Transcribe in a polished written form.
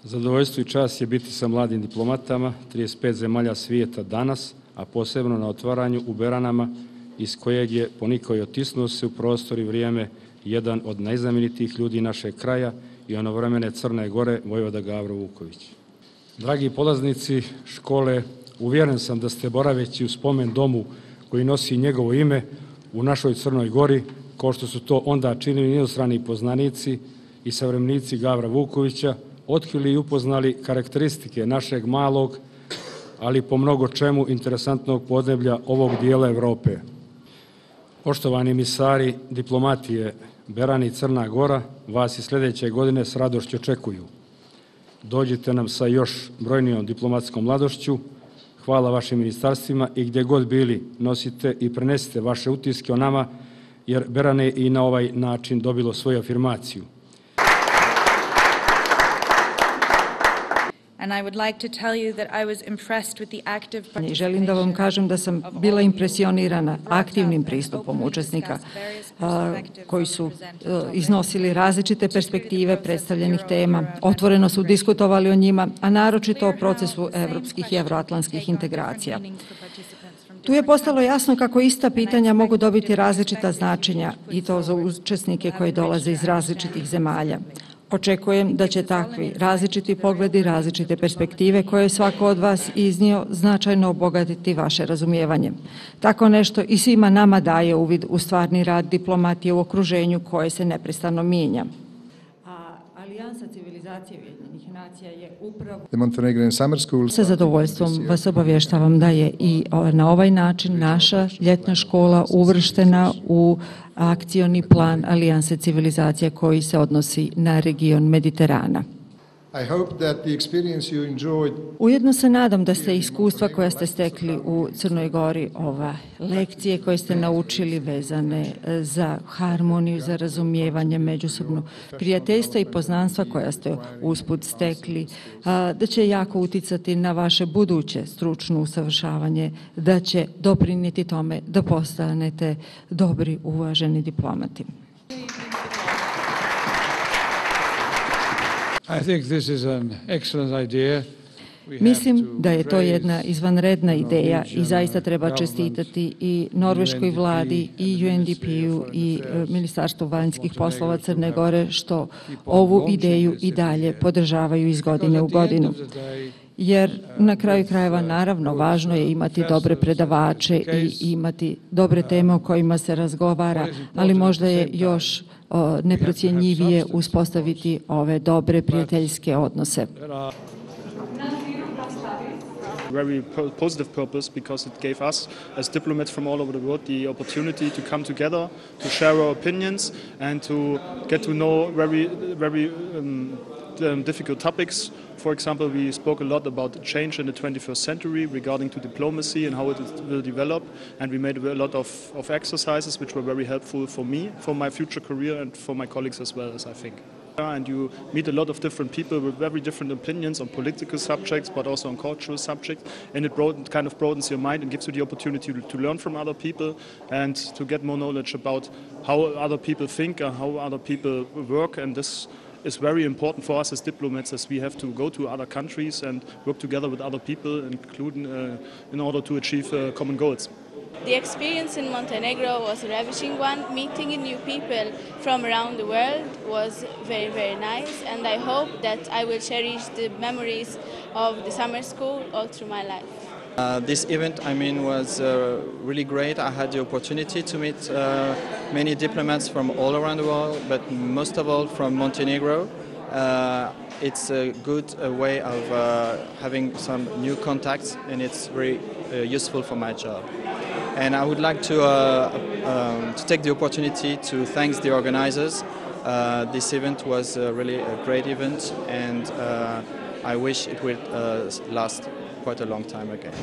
Zadovoljstvo i čast je biti sa mladim diplomatama 35 zemalja svijeta danas, a posebno na otvaranju u Beranama, iz kojeg je ponikao i otisnuo se u prostor i vrijeme jedan od najznamenitijih ljudi našeg kraja i onovremene Crne Gore, vojvoda Gavro Vuković. Dragi polaznici škole, uvjeren sam da ste boraveći u spomen domu koji nosi njegovo ime u našoj Crnoj Gori, kao što su to onda činili inostrani poznanici i savremenici Gavra Vukovića, otkrili i upoznali karakteristike našeg malog, ali po mnogo čemu interesantnog podneblja ovog dijela Evrope. Poštovani misari diplomatije Berani i Crna Gora, vas i sljedeće godine s radošću očekuju. Dođite nam sa još brojnijom diplomatskom mladošću. Hvala vašim ministarstvima i gdje god bili nosite i prenesite vaše utiske o nama, jer Berane i na ovaj način dobilo svoju afirmaciju. Želim da vam kažem da sam bila impresionirana aktivnim pristupom učesnika koji su iznosili različite perspektive predstavljenih tema, otvoreno su diskutovali o njima, a naročito o procesu evropskih i evroatlantskih integracija. Tu je postalo jasno kako ista pitanja mogu dobiti različita značenja i to za učesnike koji dolaze iz različitih zemalja. Očekujem da će takvi različiti pogledi, različite perspektive koje je svako od vas iznio značajno obogatiti vaše razumijevanje. Tako nešto i svima nama daje uvid u stvarni rad diplomatije u okruženju koje se neprestano mijenja. Alijansa civilizacije Ujedinjenih nacija je upravo... Sa zadovoljstvom vas obavještavam da je i na ovaj način naša ljetna škola uvrštena u akcioni plan Alijanse civilizacije koji se odnosi na region Mediterana. Ujedno se nadam da ste iskustva koja ste stekli u Crnoj Gori, lekcije koje ste naučili vezane za harmoniju, za razumijevanje, međusobno prijateljstva i poznanstva koja ste usput stekli, da će jako uticati na vaše buduće stručno usavršavanje, da će doprinijeti tome da postanete dobri, uvaženi diplomati. Mislim da je to jedna izvanredna ideja i zaista treba čestitati i norveškoj vladi i UNDP-u i Ministarstvu vanjskih poslova Crne Gore što ovu ideju i dalje podržavaju iz godine u godinu. Jer na kraju krajeva naravno važno je imati dobre predavače i imati dobre teme o kojima se razgovara, ali možda je još neprocjenjivije uspostaviti ove dobre prijateljske odnose. Very positive purpose because it gave us as diplomats from all over the world the opportunity to come together, to share our opinions and to get to know very difficult topics. For example, we spoke a lot about change in the 21st century regarding to diplomacy and how it will develop, and we made a lot of exercises which were very helpful for me, for my future career and for my colleagues as well, as I think. And you meet a lot of different people with very different opinions on political subjects, but also on cultural subjects, and it kind of broadens your mind and gives you the opportunity to learn from other people and to get more knowledge about how other people think and how other people work, and this is very important for us as diplomats, as we have to go to other countries and work together with other people, including in order to achieve common goals. The experience in Montenegro was a ravishing one. Meeting new people from around the world was very, very nice, and I hope that I will cherish the memories of the summer school all through my life. This event, was really great. I had the opportunity to meet many diplomats from all around the world, but most of all from Montenegro. It's a good way of having some new contacts, and it's very useful for my job. And I would like to take the opportunity to thank the organizers. This event was really a great event, and I wish it would last quite a long time again.